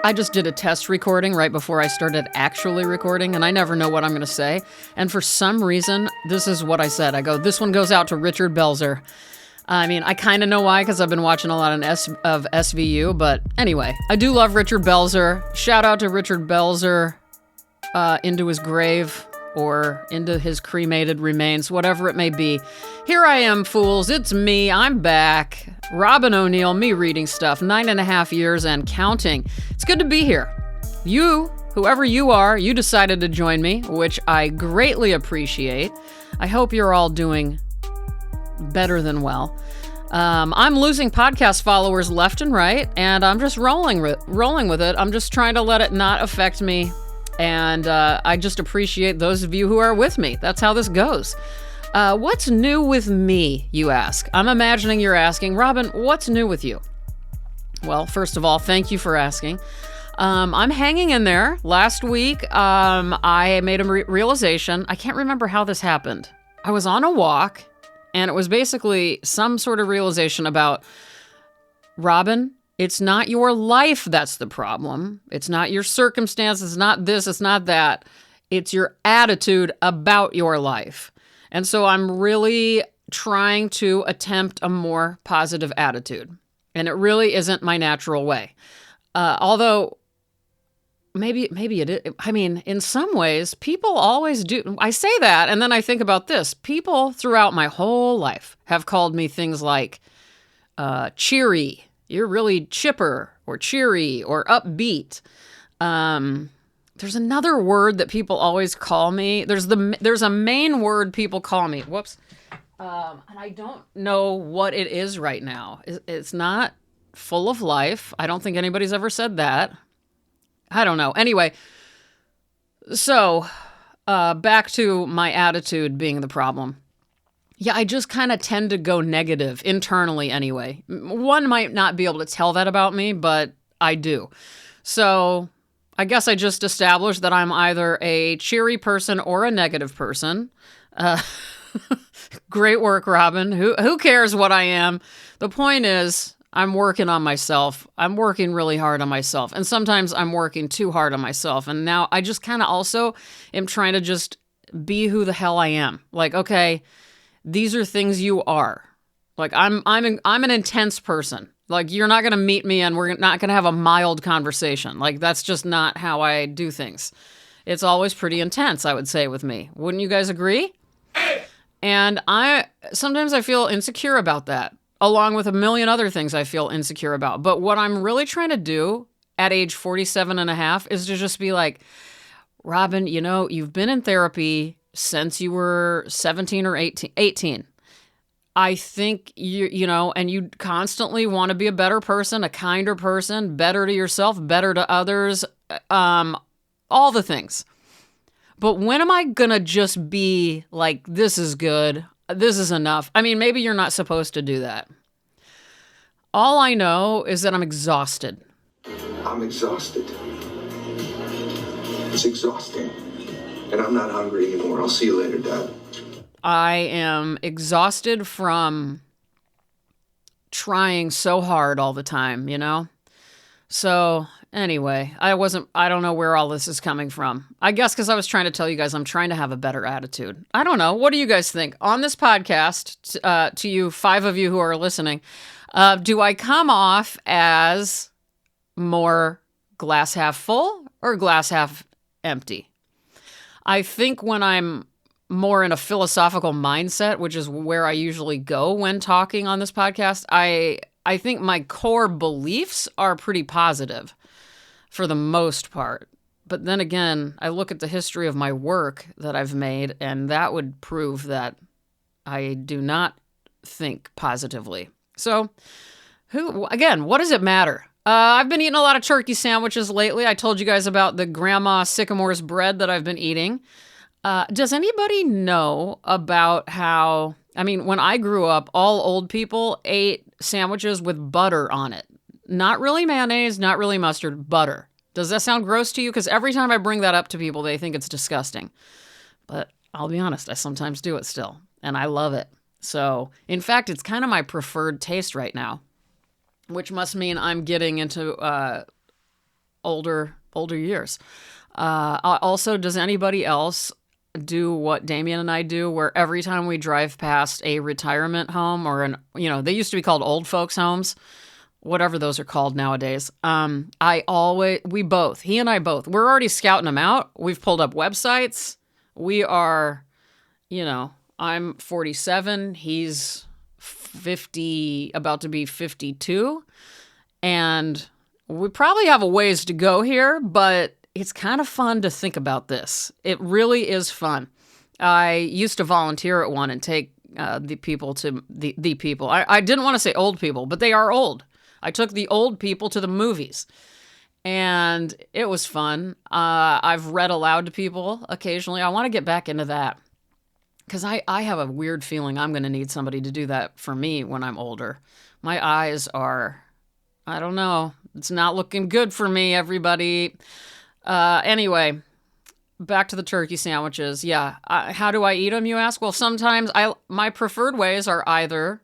I just did a test recording right before I started actually recording, and I never know what I'm going to say. And for some reason, this is what I said. I go, this one goes out to Richard Belzer. I mean, I kind of know why, because I've been watching a lot of SVU, but anyway, I do love Richard Belzer. Shout out to Richard Belzer, into his grave, or into his cremated remains, whatever it may be. Here I am, fools. It's me. I'm back. Robin O'Neill, me reading stuff. 9.5 years and counting. It's good to be here. You, whoever you are, you decided to join me, which I greatly appreciate. I hope you're all doing better than well. I'm losing podcast followers left and right, and I'm just rolling with it. I'm just trying to let it not affect me. And I just appreciate those of you who are with me. That's how this goes. What's new with me, you ask? I'm imagining you're asking, Robin, what's new with you? Well, first of all, thank you for asking. I'm hanging in there. Last week, I made a realization. I can't remember how this happened. I was on a walk, and it was basically some sort of realization about, Robin, it's not your life that's the problem. It's not your circumstances. It's not this. It's not that. It's your attitude about your life. And so I'm really trying to attempt a more positive attitude. And it really isn't my natural way. Although maybe it is. I mean, in some ways, people always do. I say that, and then I think about this. People throughout my whole life have called me things like cheery. You're really chipper or cheery or upbeat. There's another word that people always call me. There's a main word people call me. Whoops. And I don't know what it is right now. It's not full of life. I don't think anybody's ever said that. I don't know. Anyway, so back to my attitude being the problem. Yeah, I just kind of tend to go negative internally anyway. One might not be able to tell that about me, but I do. So I guess I just established that I'm either a cheery person or a negative person. Great work, Robin. Who cares what I am? The point is, I'm working on myself. I'm working really hard on myself. And sometimes I'm working too hard on myself. And now I just kind of also am trying to just be who the hell I am. Like, okay, these are things you are. Like, I'm an intense person. Like, you're not going to meet me and we're not going to have a mild conversation. Like, that's just not how I do things. It's always pretty intense, I would say, with me. Wouldn't you guys agree? And sometimes I feel insecure about that, along with a million other things I feel insecure about. But what I'm really trying to do at age 47 and a half is to just be like, Robin, you've been in therapy since you were 17 or 18. I think and you constantly want to be a better person, a kinder person, better to yourself, better to others, all the things. But when am I going to just be like, this is good, this is enough? I mean, maybe you're not supposed to do that. All I know is that I'm exhausted. I'm exhausted. It's exhausting. And I'm not hungry anymore. I'll see you later, Dad. I am exhausted from trying so hard all the time, So anyway, I don't know where all this is coming from. I guess because I was trying to tell you guys I'm trying to have a better attitude. I don't know. What do you guys think? On this podcast, to you, 5 of you who are listening, do I come off as more glass half full or glass half empty? I think when I'm more in a philosophical mindset, which is where I usually go when talking on this podcast, I think my core beliefs are pretty positive for the most part. But then again, I look at the history of my work that I've made, and that would prove that I do not think positively. So, what does it matter? I've been eating a lot of turkey sandwiches lately. I told you guys about the Grandma Sycamore's bread that I've been eating. Does anybody know about how, when I grew up, all old people ate sandwiches with butter on it. Not really mayonnaise, not really mustard, butter. Does that sound gross to you? Because every time I bring that up to people, they think it's disgusting. But I'll be honest, I sometimes do it still, and I love it. So, in fact, it's kind of my preferred taste right now, which must mean I'm getting into older years. Also, does anybody else do what Damien and I do, where every time we drive past a retirement home or they used to be called old folks homes, whatever those are called nowadays. He and I both, we're already scouting them out. We've pulled up websites. We are, I'm 47. He's 50, about to be 52. And we probably have a ways to go here, but it's kind of fun to think about this. It really is fun. I used to volunteer at one and take the people to the people. I didn't want to say old people, but they are old. I took the old people to the movies, and it was fun. I've read aloud to people occasionally. I want to get back into that because I have a weird feeling I'm going to need somebody to do that for me when I'm older. My eyes are, I don't know, it's not looking good for me, everybody. Anyway, back to the turkey sandwiches. Yeah. How do I eat them, you ask? Well, sometimes my preferred ways are either,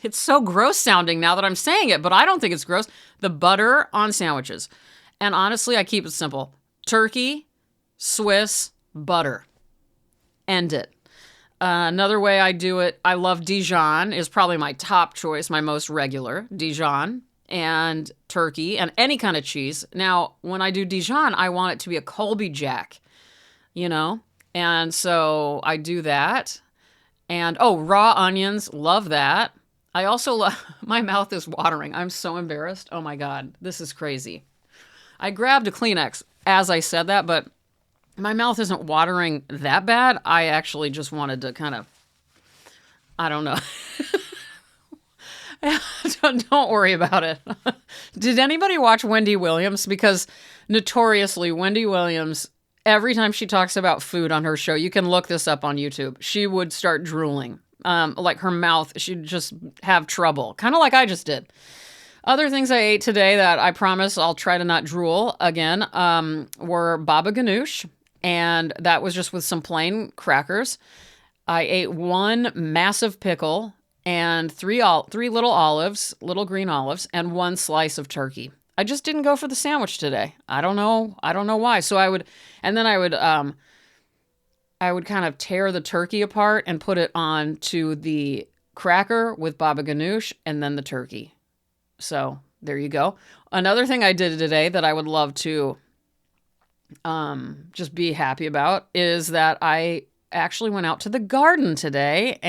it's so gross sounding now that I'm saying it, but I don't think it's gross, the butter on sandwiches. And honestly, I keep it simple. Turkey, Swiss, butter. End it. Another way I do it, I love Dijon, is probably my top choice, my most regular. Dijon and turkey and any kind of cheese. Now, when I do Dijon, I want it to be a Colby Jack, And so I do that. And, raw onions, love that. I also love, my mouth is watering. I'm so embarrassed. Oh my God, this is crazy. I grabbed a Kleenex as I said that, but my mouth isn't watering that bad. I actually just wanted to kind of, I don't know. Don't worry about it. Did anybody watch Wendy Williams? Because notoriously, Wendy Williams, every time she talks about food on her show, you can look this up on YouTube, she would start drooling. Like her mouth, she'd just have trouble. Kind of like I just did. Other things I ate today that I promise I'll try to not drool again were baba ganoush. And that was just with some plain crackers. I ate one massive pickle and three little olives, little green olives, and one slice of turkey. I just didn't go for the sandwich today. I don't know why. So I would kind of tear the turkey apart and put it onto the cracker with baba ganoush and then the turkey. So there you go. Another thing I did today that I would love to just be happy about is that I actually went out to the garden today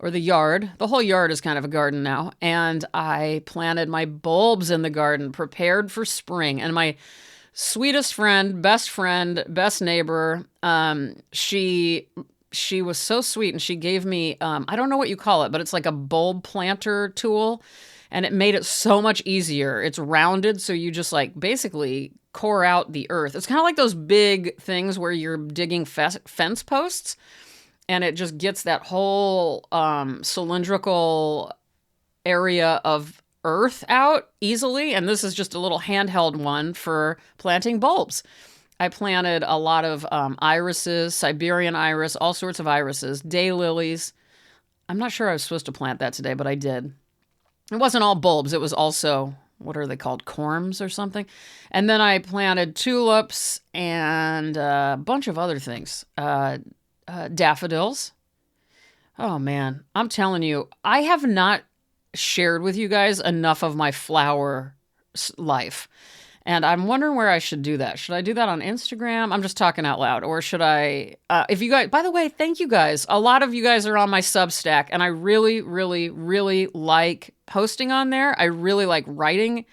or the yard. The whole yard is kind of a garden now. And I planted my bulbs in the garden, prepared for spring. And my sweetest friend, best neighbor, she was so sweet, and she gave me, I don't know what you call it, but it's like a bulb planter tool. And it made it so much easier. It's rounded, so you just basically core out the earth. It's kind of like those big things where you're digging fence posts, and it just gets that whole cylindrical area of earth out easily. And this is just a little handheld one for planting bulbs. I planted a lot of irises, Siberian iris, all sorts of irises, daylilies. I'm not sure I was supposed to plant that today, but I did. It wasn't all bulbs. It was also, what are they called? Corms or something. And then I planted tulips and a bunch of other things. Daffodils. Oh man, I'm telling you, I have not shared with you guys enough of my flower life. And I'm wondering where I should do that. Should I do that on Instagram? I'm just talking out loud. Or should I, if you guys, by the way, thank you guys. A lot of you guys are on my Substack, and I really, really, really like posting on there. I really like writing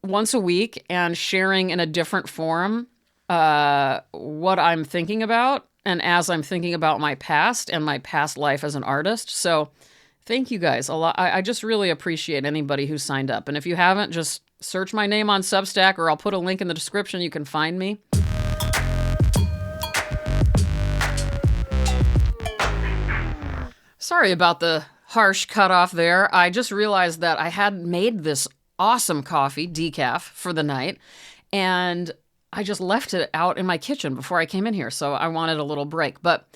once a week and sharing in a different forum what I'm thinking about, and as I'm thinking about my past and my past life as an artist. So thank you guys a lot. I just really appreciate anybody who signed up. And if you haven't, just search my name on Substack, or I'll put a link in the description. You can find me. Sorry about the harsh cutoff there. I just realized that I had made this awesome coffee, decaf, for the night, and I just left it out in my kitchen before I came in here, so I wanted a little break. But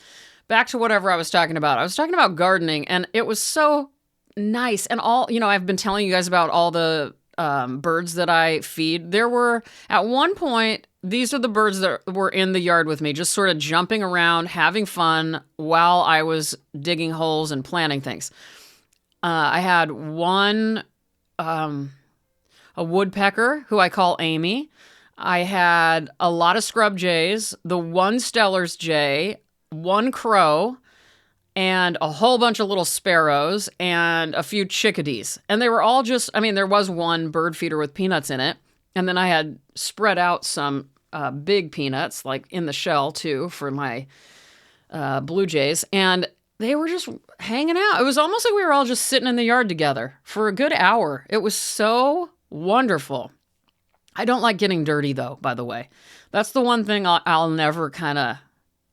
back to whatever I was talking about. I was talking about gardening, and it was so nice. And I've been telling you guys about all the birds that I feed. There were, at one point, these are the birds that were in the yard with me, just sort of jumping around, having fun while I was digging holes and planting things. I had one, a woodpecker who I call Amy. I had a lot of scrub jays, the one Stellar's jay, one crow, and a whole bunch of little sparrows and a few chickadees. And they were all just, I mean, there was one bird feeder with peanuts in it. And then I had spread out some big peanuts, like in the shell too, for my blue jays. And they were just hanging out. It was almost like we were all just sitting in the yard together for a good hour. It was so wonderful. I don't like getting dirty though, by the way. That's the one thing I'll never kind of,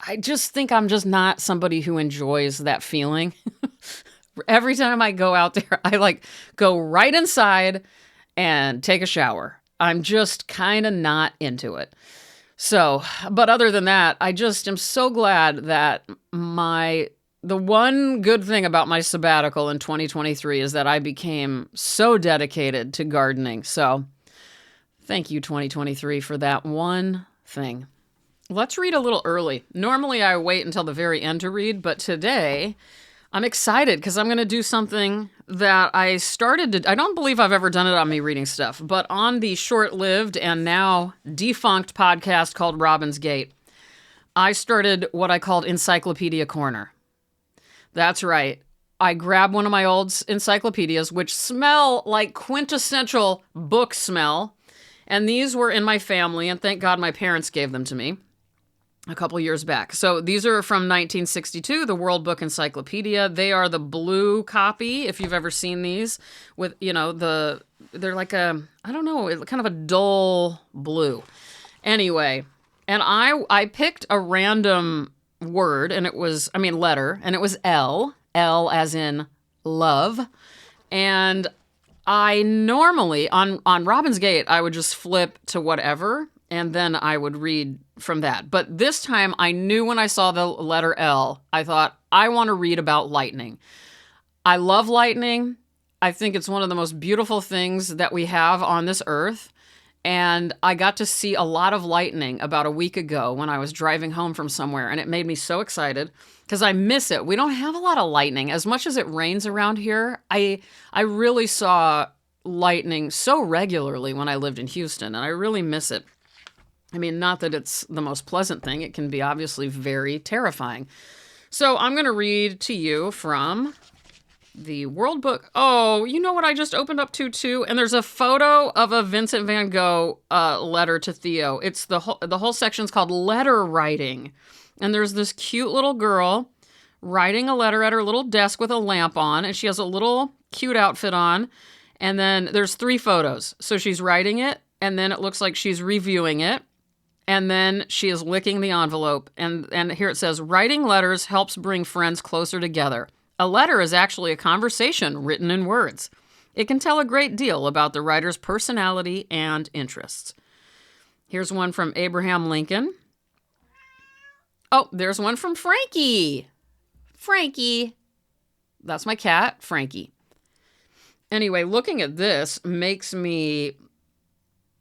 I just think I'm just not somebody who enjoys that feeling. Every time I go out there, I like go right inside and take a shower. I'm just kind of not into it. So, but other than that, I just am so glad that the one good thing about my sabbatical in 2023 is that I became so dedicated to gardening. So thank you, 2023, for that one thing. Let's read a little early. Normally I wait until the very end to read, but today I'm excited because I'm going to do something that I started to, I don't believe I've ever done it on me reading stuff, but on the short-lived and now defunct podcast called Robin's Gate, I started what I called Encyclopedia Corner. That's right. I grabbed one of my old encyclopedias, which smell like quintessential book smell, and these were in my family, and thank God my parents gave them to me a couple years back. So these are from 1962, the World Book Encyclopedia. They are the blue copy, if you've ever seen these, with, they're like a, I don't know, kind of a dull blue. Anyway, and I picked a random word, and it was, letter, and it was L as in love. And I normally, on Robin's Gate, I would just flip to whatever, and then I would read from that. But this time, I knew when I saw the letter L, I thought, I want to read about lightning. I love lightning. I think it's one of the most beautiful things that we have on this earth. And I got to see a lot of lightning about a week ago when I was driving home from somewhere, and it made me so excited because I miss it. We don't have a lot of lightning. As much as it rains around here, I really saw lightning so regularly when I lived in Houston, and I really miss it. Not that it's the most pleasant thing. It can be obviously very terrifying. So I'm going to read to you from the World Book. Oh, you know what I just opened up to too? And there's a photo of a Vincent van Gogh letter to Theo. It's the whole section's called letter writing. And there's this cute little girl writing a letter at her little desk with a lamp on, and she has a little cute outfit on. And then there's 3 photos. So she's writing it, and then it looks like she's reviewing it. And then she is licking the envelope. And here it says, writing letters helps bring friends closer together. A letter is actually a conversation written in words. It can tell a great deal about the writer's personality and interests. Here's one from Abraham Lincoln. Oh, there's one from Frankie. Frankie. That's my cat, Frankie. Anyway, looking at this makes me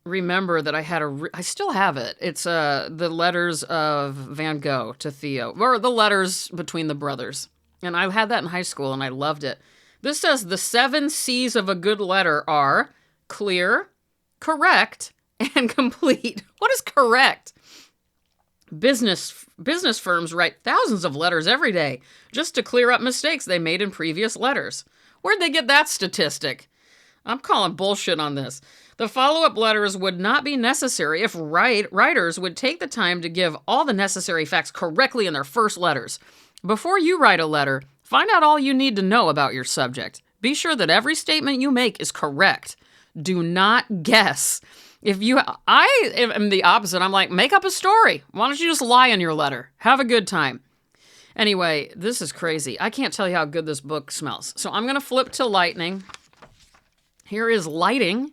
remember that I still have it. It's the letters of Van Gogh to Theo, or the letters between the brothers. And I had that in high school, and I loved it. This says the 7 C's of a good letter are clear, correct, and complete. What is correct? Business firms write thousands of letters every day just to clear up mistakes they made in previous letters. Where'd they get that statistic? I'm calling bullshit on this. The follow-up letters would not be necessary if writers would take the time to give all the necessary facts correctly in their first letters. Before you write a letter, find out all you need to know about your subject. Be sure that every statement you make is correct. Do not guess. I am the opposite. I'm like, make up a story. Why don't you just lie in your letter? Have a good time. Anyway, this is crazy. I can't tell you how good this book smells. So I'm going to flip to lightning. Here is lighting.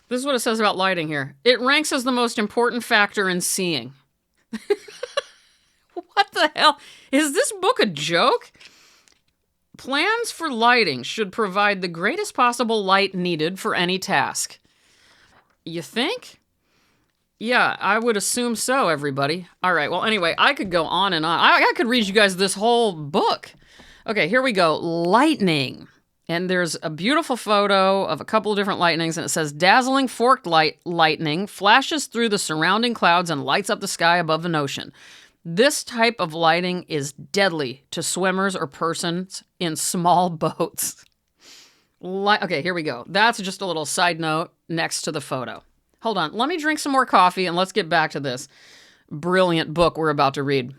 This is what it says about lighting here. It ranks as the most important factor in seeing. What the hell? Is this book a joke? Plans for lighting should provide the greatest possible light needed for any task. You think? Yeah, I would assume so, everybody. All right, well, anyway, I could go on and on. I could read you guys this whole book. Okay, here we go. Lightning. And there's a beautiful photo of a couple of different lightnings, and it says, dazzling forked lightning flashes through the surrounding clouds and lights up the sky above an ocean. This type of lighting is deadly to swimmers or persons in small boats. Okay, here we go. That's just a little side note next to the photo. Hold on. Let me drink some more coffee and let's get back to this brilliant book we're about to read.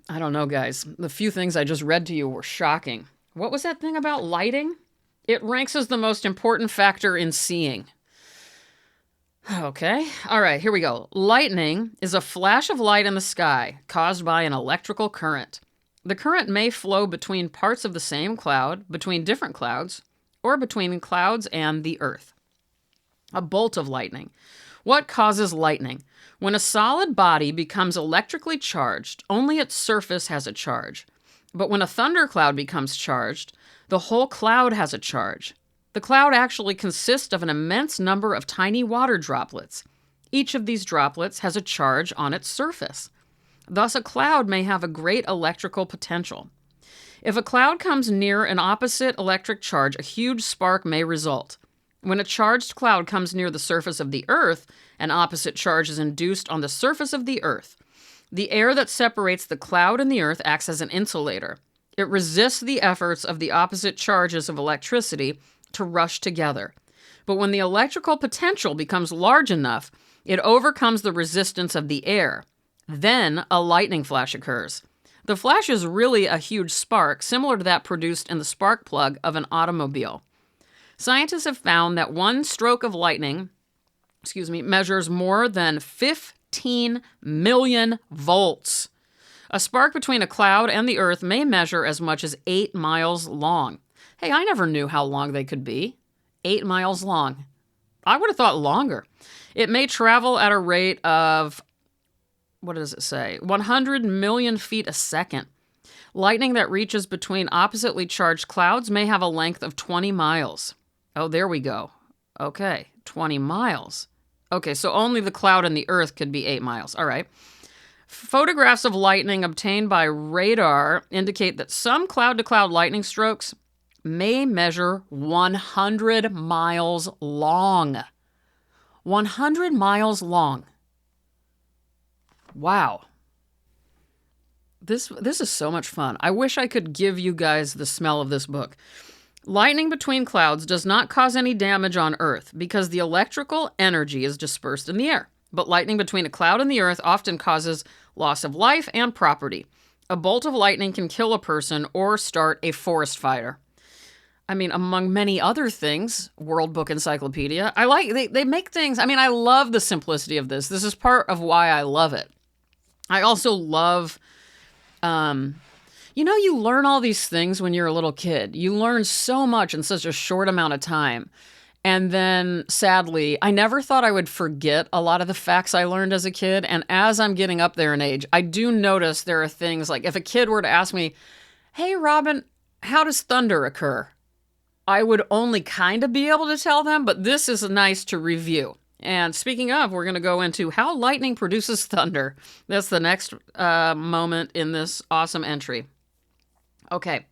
I don't know, guys. The few things I just read to you were shocking. What was that thing about lighting? It ranks as the most important factor in seeing. Okay. All right, here we go. Lightning is a flash of light in the sky caused by an electrical current. The current may flow between parts of the same cloud, between different clouds, or between clouds and the earth. A bolt of lightning. What causes lightning? When a solid body becomes electrically charged, only its surface has a charge. But when a thundercloud becomes charged, the whole cloud has a charge. The cloud actually consists of an immense number of tiny water droplets. Each of these droplets has a charge on its surface. Thus, a cloud may have a great electrical potential. If a cloud comes near an opposite electric charge, a huge spark may result. When a charged cloud comes near the surface of the Earth, an opposite charge is induced on the surface of the Earth. The air that separates the cloud and the Earth acts as an insulator. It resists the efforts of the opposite charges of electricity to rush together. But when the electrical potential becomes large enough, it overcomes the resistance of the air. Then a lightning flash occurs. The flash is really a huge spark, similar to that produced in the spark plug of an automobile. Scientists have found that one stroke of lightning, measures more than 15 million volts. A spark between a cloud and the Earth may measure as much as 8 miles long. Hey, I never knew how long they could be. 8 miles long. I would have thought longer. It may travel at a rate of, what does it say? 100 million feet a second. Lightning that reaches between oppositely charged clouds may have a length of 20 miles. Oh, there we go. Okay, 20 miles. Okay, so only the cloud and the Earth could be 8 miles. All right. Photographs of lightning obtained by radar indicate that some cloud-to-cloud lightning strokes may measure 100 miles long. 100 miles long. Wow. This is so much fun. I wish I could give you guys the smell of this book. Lightning between clouds does not cause any damage on Earth because the electrical energy is dispersed in the air. But lightning between a cloud and the Earth often causes loss of life and property. A bolt of lightning can kill a person or start a forest fire. I mean, among many other things, World Book Encyclopedia. They make things, I love the simplicity of this. This is part of why I love it. I also love, you learn all these things when you're a little kid. You learn so much in such a short amount of time. And then, sadly, I never thought I would forget a lot of the facts I learned as a kid. And as I'm getting up there in age, I do notice there are things like if a kid were to ask me, hey, Robin, how does thunder occur? I would only kind of be able to tell them, but this is nice to review. And speaking of, we're going to go into how lightning produces thunder. That's the next moment in this awesome entry. Okay.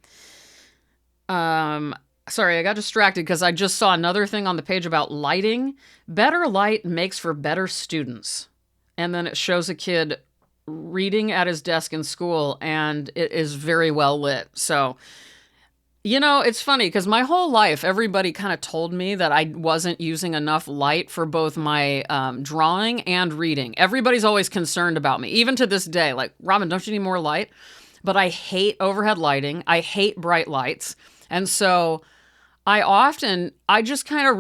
Sorry, I got distracted because I just saw another thing on the page about lighting. Better light makes for better students. And then it shows a kid reading at his desk in school, and it is very well lit. So, it's funny because my whole life, everybody kind of told me that I wasn't using enough light for both my drawing and reading. Everybody's always concerned about me, even to this day. Like, Robin, don't you need more light? But I hate overhead lighting. I hate bright lights. And so I just kind of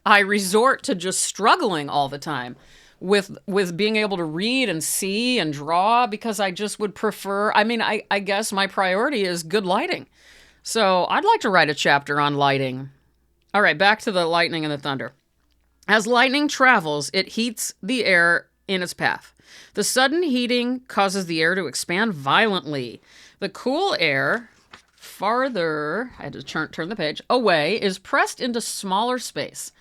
I resort to just struggling all the time with being able to read and see and draw because I just would prefer, I guess my priority is good lighting. So I'd like to write a chapter on lighting. All right, back to the lightning and the thunder. As lightning travels, it heats the air in its path. The sudden heating causes the air to expand violently. The cool air farther, I had to turn the page, away is pressed into smaller space.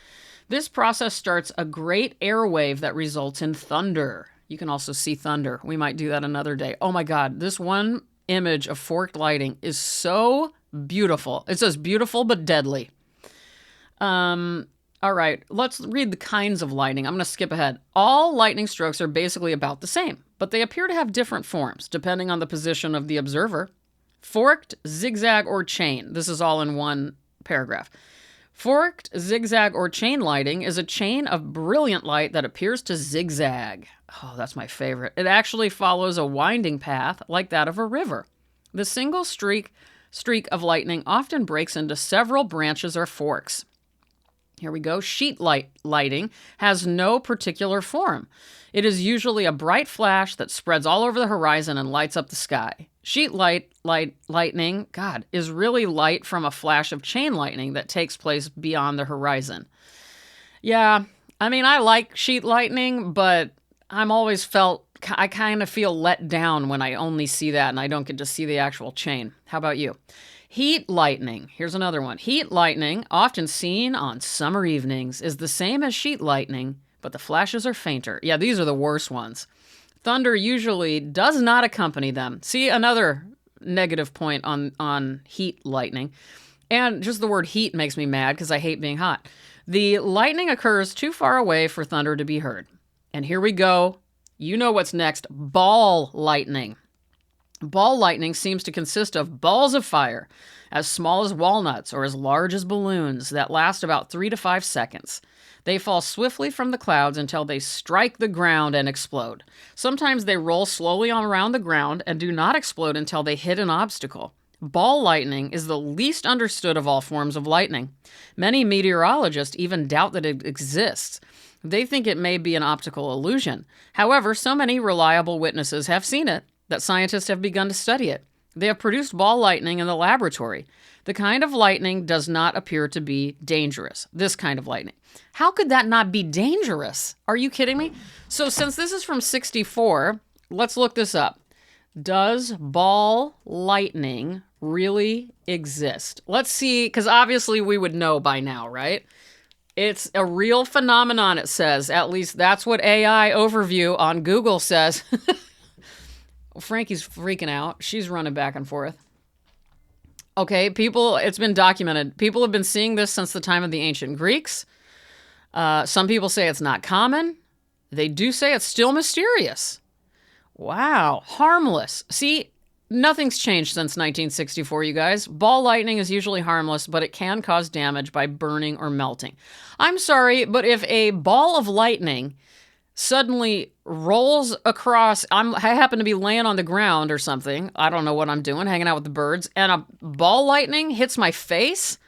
This process starts a great air wave that results in thunder. You can also see thunder. We might do that another day. Oh my God, this one image of forked lightning is so beautiful. It says beautiful but deadly. All right, let's read the kinds of lightning. I'm going to skip ahead. All lightning strokes are basically about the same, but they appear to have different forms depending on the position of the observer. Forked, zigzag, or chain. This is all in one paragraph. Forked, zigzag, or chain lighting is a chain of brilliant light that appears to zigzag. Oh, that's my favorite. It actually follows a winding path like that of a river. The single streak of lightning often breaks into several branches or forks. Here we go. Sheet lighting has no particular form. It is usually a bright flash that spreads all over the horizon and lights up the sky. Sheet lightning, God, is really light from a flash of chain lightning that takes place beyond the horizon. Yeah, I mean, I like sheet lightning, but I kind of feel let down when I only see that and I don't get to see the actual chain. How about you? Heat lightning. Here's another one. Heat lightning, often seen on summer evenings, is the same as sheet lightning, but the flashes are fainter. Yeah, these are the worst ones. Thunder usually does not accompany them. See, another negative point on heat lightning. And just the word heat makes me mad because I hate being hot. The lightning occurs too far away for thunder to be heard. And here we go. You know what's next. Ball lightning. Ball lightning seems to consist of balls of fire, as small as walnuts or as large as balloons, that last about 3 to 5 seconds. They fall swiftly from the clouds until they strike the ground and explode. Sometimes they roll slowly around the ground and do not explode until they hit an obstacle. Ball lightning is the least understood of all forms of lightning. Many meteorologists even doubt that it exists. They think it may be an optical illusion. However, so many reliable witnesses have seen it that scientists have begun to study it. They have produced ball lightning in the laboratory. The kind of lightning does not appear to be dangerous. This kind of lightning. How could that not be dangerous? Are you kidding me? So since this is from 64, let's look this up. Does ball lightning really exist? Let's see, because obviously we would know by now, right? It's a real phenomenon, it says. At least that's what AI overview on Google says. Frankie's freaking out. She's running back and forth. Okay, it's been documented. People have been seeing this since the time of the ancient Greeks. Some people say it's not common. They do say it's still mysterious. Wow, harmless. See, nothing's changed since 1964, you guys. Ball lightning is usually harmless, but it can cause damage by burning or melting. I'm sorry, but if a ball of lightning suddenly rolls across, I happen to be laying on the ground or something, I don't know what I'm doing, hanging out with the birds, and a ball lightning hits my face,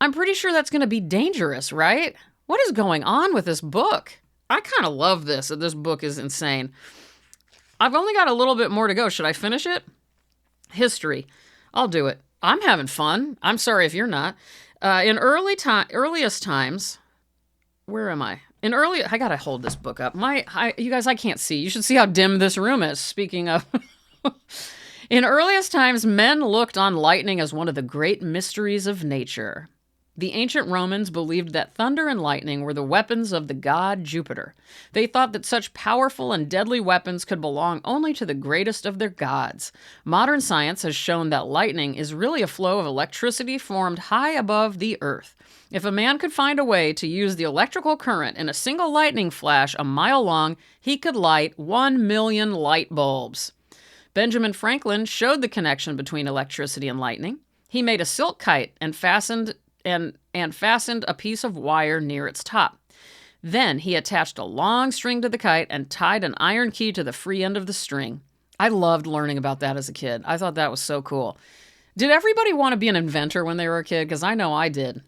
I'm pretty sure that's going to be dangerous, right? What is going on with this book? I kind of love this. This book is insane. I've only got a little bit more to go. Should I finish it? History. I'll do it. I'm having fun. I'm sorry if you're not. In earliest times, where am I? I gotta hold this book up. You guys, I can't see. You should see how dim this room is. Speaking of, in earliest times, men looked on lightning as one of the great mysteries of nature. The ancient Romans believed that thunder and lightning were the weapons of the god Jupiter. They thought that such powerful and deadly weapons could belong only to the greatest of their gods. Modern science has shown that lightning is really a flow of electricity formed high above the earth. If a man could find a way to use the electrical current in a single lightning flash a mile long, he could light 1 million light bulbs. Benjamin Franklin showed the connection between electricity and lightning. He made a silk kite and fastened a piece of wire near its top. Then he attached a long string to the kite and tied an iron key to the free end of the string. I loved learning about that as a kid. I thought that was so cool. Did everybody want to be an inventor when they were a kid? Because I know I did.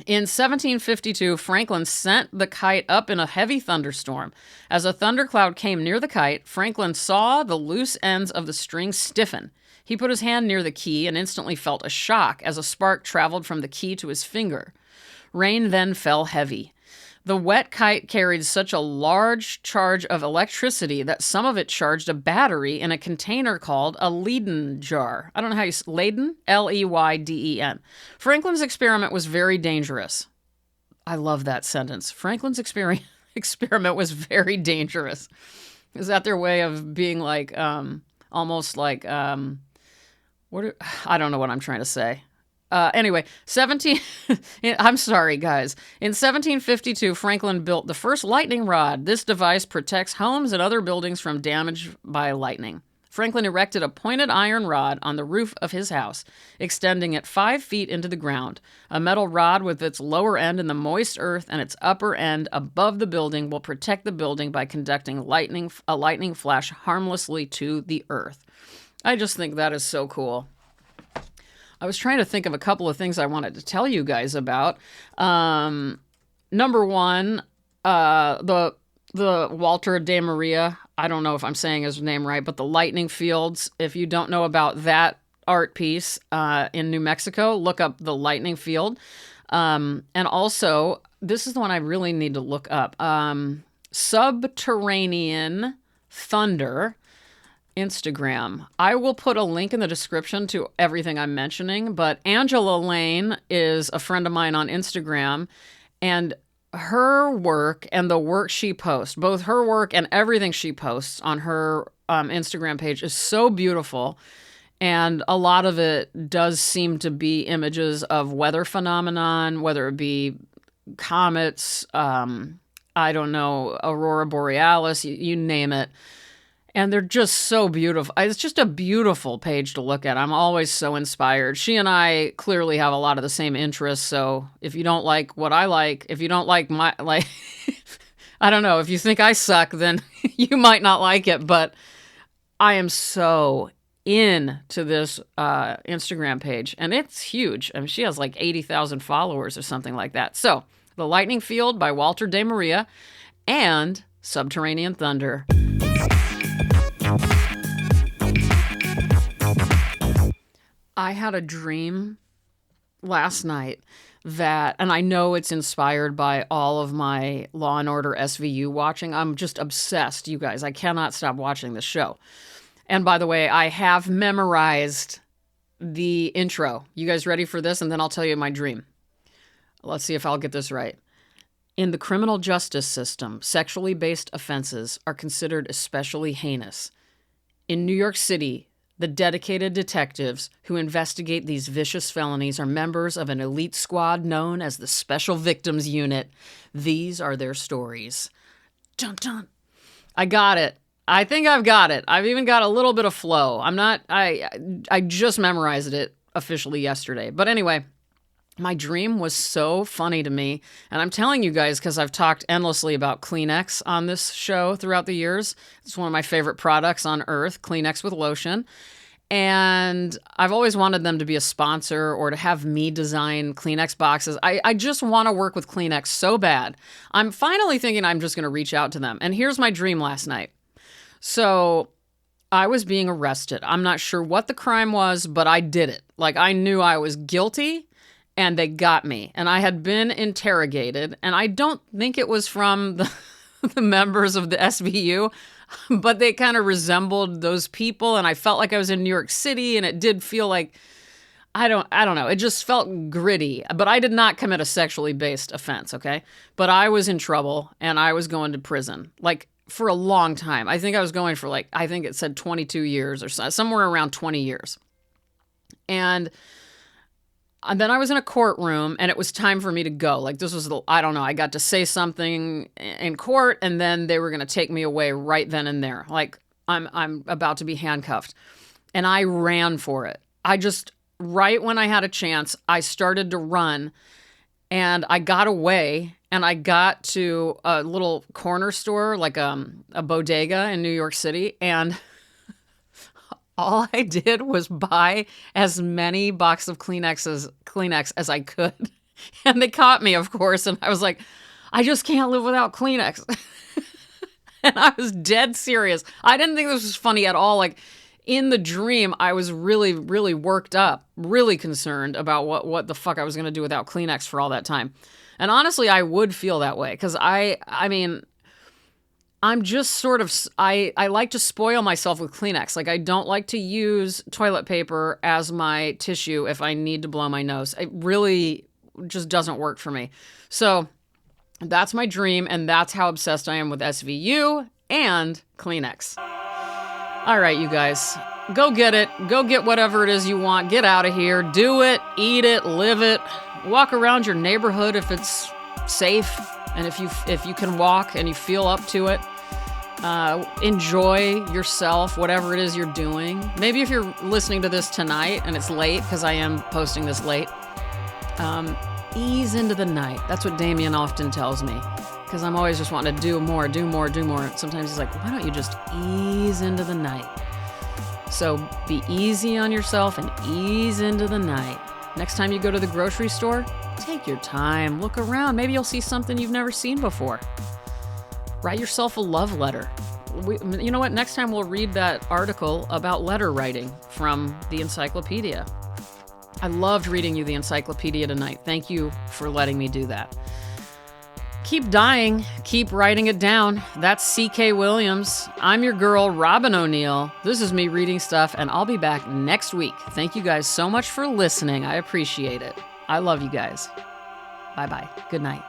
In 1752, Franklin sent the kite up in a heavy thunderstorm. As a thundercloud came near the kite, Franklin saw the loose ends of the string stiffen. He put his hand near the key and instantly felt a shock as a spark traveled from the key to his finger. Rain then fell heavy. The wet kite carried such a large charge of electricity that some of it charged a battery in a container called a Leyden jar. I don't know how you Leyden, Leyden. Franklin's experiment was very dangerous. I love that sentence. Franklin's experiment was very dangerous. Is that their way of being like, almost like, I don't know what I'm trying to say. Anyway, I'm sorry, guys. In 1752, Franklin built the first lightning rod. This device protects homes and other buildings from damage by lightning. Franklin erected a pointed iron rod on the roof of his house, extending it 5 feet into the ground. A metal rod with its lower end in the moist earth and its upper end above the building will protect the building by conducting a lightning flash harmlessly to the earth. I just think that is so cool. I was trying to think of a couple of things I wanted to tell you guys about. Number one, the Walter de Maria. I don't know if I'm saying his name right, but the lightning fields. If you don't know about that art piece in New Mexico, look up the lightning field. And also, this is the one I really need to look up. Subterranean Thunder. Instagram. I will put a link in the description to everything I'm mentioning, but Angela Lane is a friend of mine on Instagram, and her work and the work she posts, both her work and everything she posts on her Instagram page is so beautiful, and a lot of it does seem to be images of weather phenomenon, whether it be comets, I don't know, aurora borealis, you name it. And they're just so beautiful. It's just a beautiful page to look at. I'm always so inspired. She and I clearly have a lot of the same interests. So if you don't like what I like, if you don't like my, like, I don't know, if you think I suck, then you might not like it. But I am so into this Instagram page. And it's huge. I mean, she has like 80,000 followers or something like that. So The Lightning Field by Walter de Maria and Subterranean Thunder. I had a dream last night that, and I know it's inspired by all of my Law and Order SVU watching. I'm just obsessed, you guys. I cannot stop watching this show. And by the way, I have memorized the intro. You guys ready for this? And then I'll tell you my dream. Let's see if I'll get this right. In the criminal justice system, sexually based offenses are considered especially heinous. In New York City, the dedicated detectives who investigate these vicious felonies are members of an elite squad known as the Special Victims Unit. These are their stories. Dun dun. I got it. I think I've got it. I've even got a little bit of flow. I just memorized it officially yesterday. But anyway, my dream was so funny to me. And I'm telling you guys because I've talked endlessly about Kleenex on this show throughout the years. It's one of my favorite products on earth, Kleenex with lotion. And I've always wanted them to be a sponsor or to have me design Kleenex boxes. I just want to work with Kleenex so bad. I'm finally thinking I'm just going to reach out to them. And here's my dream last night. So I was being arrested. I'm not sure what the crime was, but I did it. Like I knew I was guilty. And they got me. And I had been interrogated. And I don't think it was from the members of the SVU, but they kind of resembled those people. And I felt like I was in New York City. And it did feel like, I don't know. It just felt gritty. But I did not commit a sexually based offense, okay? But I was in trouble. And I was going to prison. Like, for a long time. I think I was going for like, I think it said 22 years or somewhere around 20 years. And then I was in a courtroom and it was time for me to go. Like this was, I don't know, I got to say something in court and then they were going to take me away right then and there. Like I'm about to be handcuffed. And I ran for it. Right when I had a chance, I started to run and I got away and I got to a little corner store, like a bodega in New York City. And all I did was buy as many boxes of Kleenex as I could. And they caught me, of course. And I was like, I just can't live without Kleenex. And I was dead serious. I didn't think this was funny at all. Like, in the dream, I was really, really worked up, really concerned about what the fuck I was going to do without Kleenex for all that time. And honestly, I would feel that way because I mean, I'm just sort of, I like to spoil myself with Kleenex. Like, I don't like to use toilet paper as my tissue if I need to blow my nose. It really just doesn't work for me. So that's my dream, and that's how obsessed I am with SVU and Kleenex. All right, you guys, go get it. Go get whatever it is you want. Get out of here. Do it. Eat it. Live it. Walk around your neighborhood if it's safe, and if you can walk and you feel up to it. Enjoy yourself, whatever it is you're doing. Maybe if you're listening to this tonight and it's late, because I am posting this late, ease into the night. That's what Damien often tells me, because I'm always just wanting to do more. Sometimes he's like, why don't you just ease into the night? So be easy on yourself and ease into the night. Next time you go to the grocery store, take your time, look around. Maybe you'll see something you've never seen before. Write yourself a love letter. You know what? Next time we'll read that article about letter writing from the encyclopedia. I loved reading you the encyclopedia tonight. Thank you for letting me do that. Keep dying. Keep writing it down. That's C.K. Williams. I'm your girl, Robin O'Neill. This is me reading stuff, and I'll be back next week. Thank you guys so much for listening. I appreciate it. I love you guys. Bye-bye. Good night.